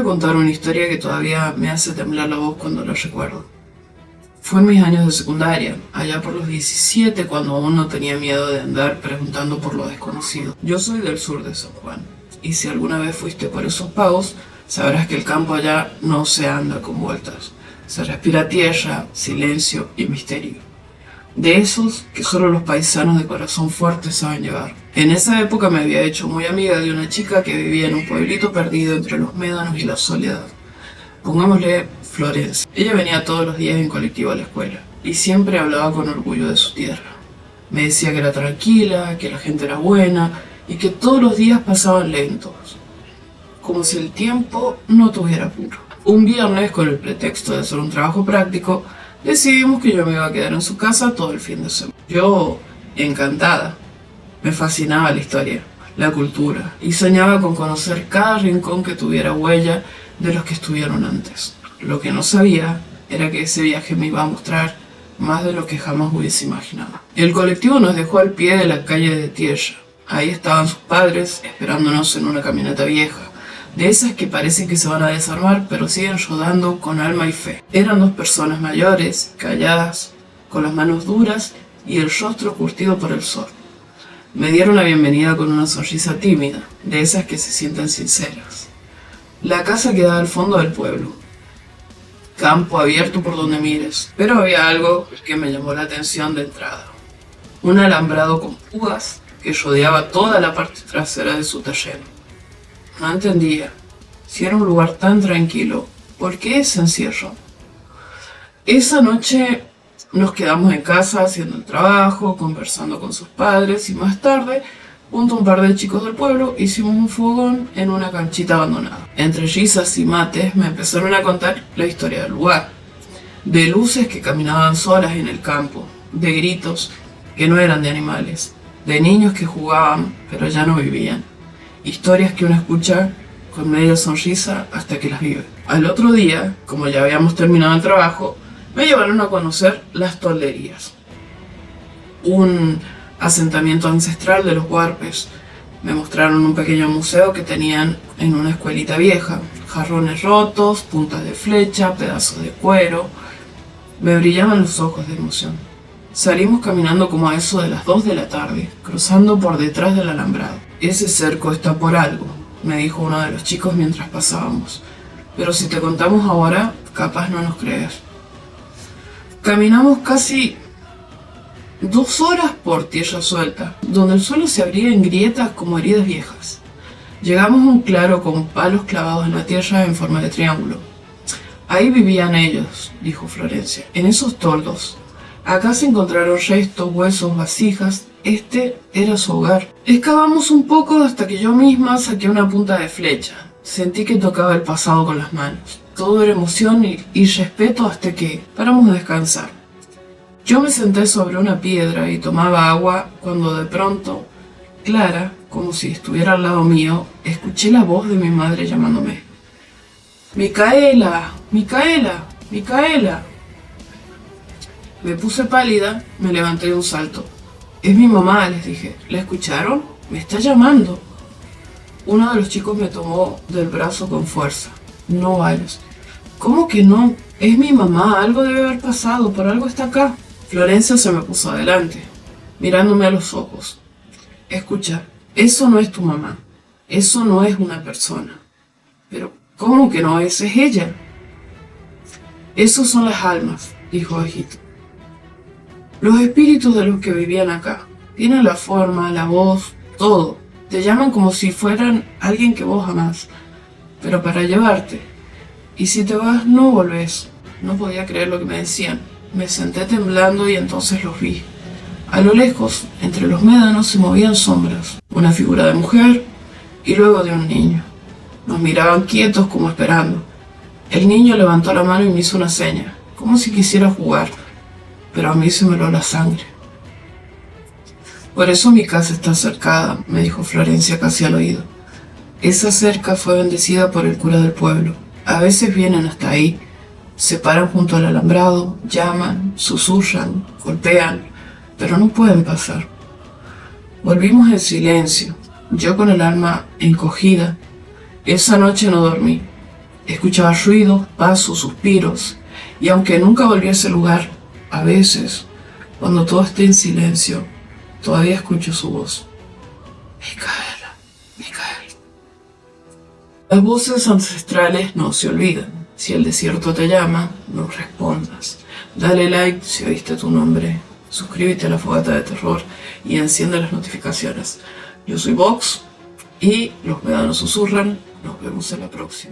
a contar una historia que todavía me hace temblar la voz cuando la recuerdo. Fue en mis años de secundaria, allá por los 17, cuando aún no tenía miedo de andar preguntando por lo desconocido. Yo soy del sur de San Juan, y si alguna vez fuiste por esos pagos, sabrás que el campo allá no se anda con vueltas. Se respira tierra, silencio y misterio. De esos que solo los paisanos de corazón fuerte saben llevar. En esa época me había hecho muy amiga de una chica que vivía en un pueblito perdido entre los médanos y la soledad. Pongámosle Florencia. Ella venía todos los días en colectivo a la escuela y siempre hablaba con orgullo de su tierra. Me decía que era tranquila, que la gente era buena y que todos los días pasaban lentos, como si el tiempo no tuviera apuro. Un viernes, con el pretexto de hacer un trabajo práctico, decidimos que yo me iba a quedar en su casa todo el fin de semana. Yo, encantada, me fascinaba la historia, la cultura, y soñaba con conocer cada rincón que tuviera huella de los que estuvieron antes. Lo que no sabía era que ese viaje me iba a mostrar más de lo que jamás hubiese imaginado. El colectivo nos dejó al pie de la calle de tierra. Ahí estaban sus padres esperándonos en una camioneta vieja, de esas que parecen que se van a desarmar, pero siguen rodando con alma y fe. Eran dos personas mayores, calladas, con las manos duras y el rostro curtido por el sol. Me dieron la bienvenida con una sonrisa tímida, de esas que se sienten sinceras. La casa quedaba al fondo del pueblo. Campo abierto por donde mires, pero había algo que me llamó la atención de entrada. Un alambrado con púas que rodeaba toda la parte trasera de su terreno. No entendía, si era un lugar tan tranquilo, ¿por qué ese encierro? Esa noche nos quedamos en casa haciendo el trabajo, conversando con sus padres y más tarde, junto a un par de chicos del pueblo, hicimos un fogón en una canchita abandonada. Entre risas y mates me empezaron a contar la historia del lugar, de luces que caminaban solas en el campo, de gritos que no eran de animales, de niños que jugaban pero ya no vivían. Historias que uno escucha con media sonrisa hasta que las vive. Al otro día, como ya habíamos terminado el trabajo, me llevaron a conocer las tolderías, un asentamiento ancestral de los huarpes. Me mostraron un pequeño museo que tenían en una escuelita vieja, jarrones rotos, puntas de flecha, pedazos de cuero. Me brillaban los ojos de emoción. Salimos caminando como a eso de las 2 de la tarde, cruzando por detrás del alambrado. Ese cerco está por algo, me dijo uno de los chicos mientras pasábamos. Pero si te contamos ahora, capaz no nos crees. Caminamos casi 2 horas por tierra suelta, donde el suelo se abría en grietas como heridas viejas. Llegamos a un claro con palos clavados en la tierra en forma de triángulo. Ahí vivían ellos, dijo Florencia, en esos toldos. Acá se encontraron restos, huesos, vasijas. Este era su hogar. Excavamos un poco hasta que yo misma saqué una punta de flecha. Sentí que tocaba el pasado con las manos. Todo era emoción y respeto hasta que paramos a descansar. Yo me senté sobre una piedra y tomaba agua cuando de pronto, clara, como si estuviera al lado mío, escuché la voz de mi madre llamándome. ¡Micaela! ¡Micaela! ¡Micaela! Me puse pálida, me levanté de un salto. Es mi mamá, les dije. ¿La escucharon? Me está llamando. Uno de los chicos me tomó del brazo con fuerza. No vayas. ¿Cómo que no? Es mi mamá, algo debe haber pasado, por algo está acá. Florencia se me puso adelante, mirándome a los ojos. Escucha, eso no es tu mamá. Eso no es una persona. Pero, ¿cómo que no? Esa es ella. Esos son las almas, dijo bajito. Los espíritus de los que vivían acá. Tienen la forma, la voz, todo. Te llaman como si fueran alguien que vos amás, pero para llevarte. Y si te vas, no volvés. No podía creer lo que me decían. Me senté temblando y entonces los vi. A lo lejos, entre los médanos, se movían sombras. Una figura de mujer y luego de un niño. Nos miraban quietos como esperando. El niño levantó la mano y me hizo una seña, como si quisiera jugar. Pero a mí se me heló la sangre. Por eso mi casa está cercada, me dijo Florencia casi al oído. Esa cerca fue bendecida por el cura del pueblo. A veces vienen hasta ahí, se paran junto al alambrado, llaman, susurran, golpean, pero no pueden pasar. Volvimos en silencio, yo con el alma encogida. Esa noche no dormí. Escuchaba ruidos, pasos, suspiros, y aunque nunca volví a ese lugar, a veces, cuando todo esté en silencio, todavía escucho su voz. Micaela, Micaela. Las voces ancestrales no se olvidan. Si el desierto te llama, no respondas. Dale like si oíste tu nombre. Suscríbete a la Fogata de Terror y enciende las notificaciones. Yo soy Vox y los médanos susurran. Nos vemos en la próxima.